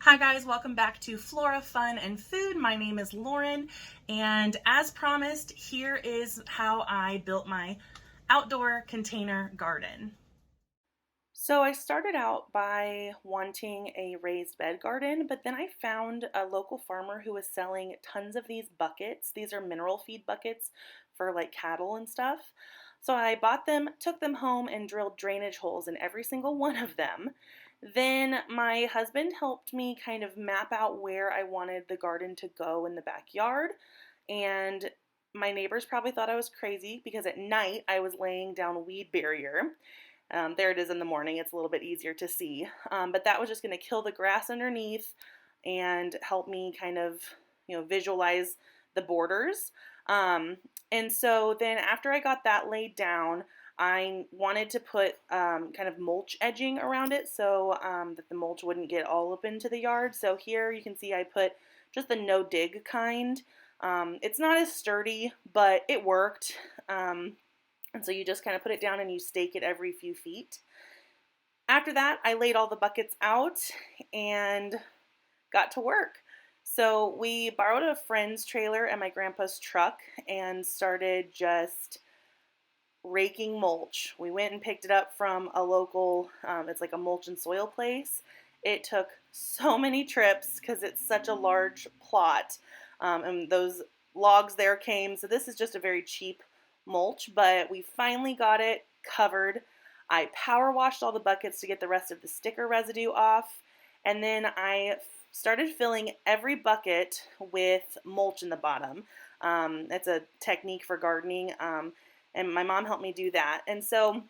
Hi guys, welcome back to Flora Fun and Food. My name is Lauren, and as promised, here is how I built my outdoor container garden. So I started out by wanting a raised bed garden, but then I found a local farmer who was selling tons of these buckets. These are mineral feed buckets for like cattle and stuff. So I bought them, took them home, and drilled drainage holes in every single one of them. Then my husband helped me kind of map out where I wanted the garden to go in the backyard. And my neighbors probably thought I was crazy because at night I was laying down weed barrier. There it is in the morning. It's a little bit easier to see. But that was just going to kill the grass underneath and help me kind of, visualize the borders. And so then after I got that laid down, I wanted to put kind of mulch edging around it so that the mulch wouldn't get all up into the yard. So here you can see I put just the no dig kind. It's not as sturdy, but it worked. And so you just kind of put it down and you stake it every few feet. After that, I laid all the buckets out and got to work. So we borrowed a friend's trailer and my grandpa's truck and started just raking mulch. We went and picked it up from a local, it's like a mulch and soil place. It took so many trips because it's such a large plot. And those logs there came, so this is just a very cheap mulch, but we finally got it covered. I power washed all the buckets to get the rest of the sticker residue off, and then I started filling every bucket with mulch in the bottom. It's a technique for gardening, and my mom helped me do that. And so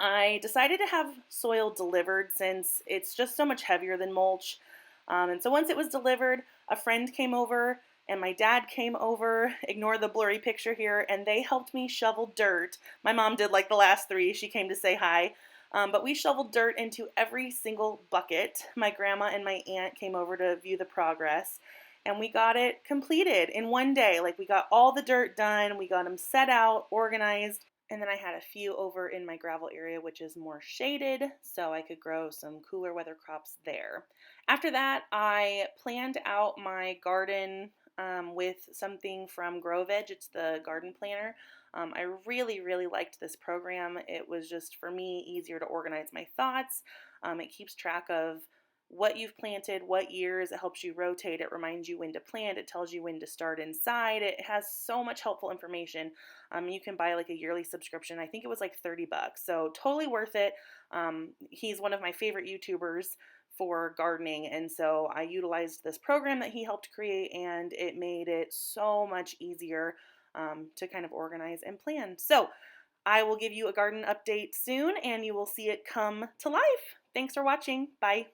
I decided to have soil delivered since it's just so much heavier than mulch. And so once it was delivered, a friend came over and my dad came over, ignore the blurry picture here, and they helped me shovel dirt. My mom did like the last three. She came to say hi. But we shoveled dirt into every single bucket. My grandma and my aunt came over to view the progress, and we got it completed in one day. Like, we got all the dirt done, we got them set out, organized, and then I had a few over in my gravel area, which is more shaded, so I could grow some cooler weather crops there. After that, I planned out my garden with something from Grow Veg. It's the garden planner. I really, really liked this program. It was just, for me, easier to organize my thoughts. It keeps track of what you've planted, what years. It helps you rotate. It reminds you when to plant. It tells you when to start inside. It has so much helpful information. You can buy like a yearly subscription. I think it was like $30, so totally worth it. He's one of my favorite YouTubers for gardening, and so I utilized this program that he helped create, and it made it so much easier to kind of organize and plan. So I will give you a garden update soon, and you will see it come to life. Thanks for watching. Bye.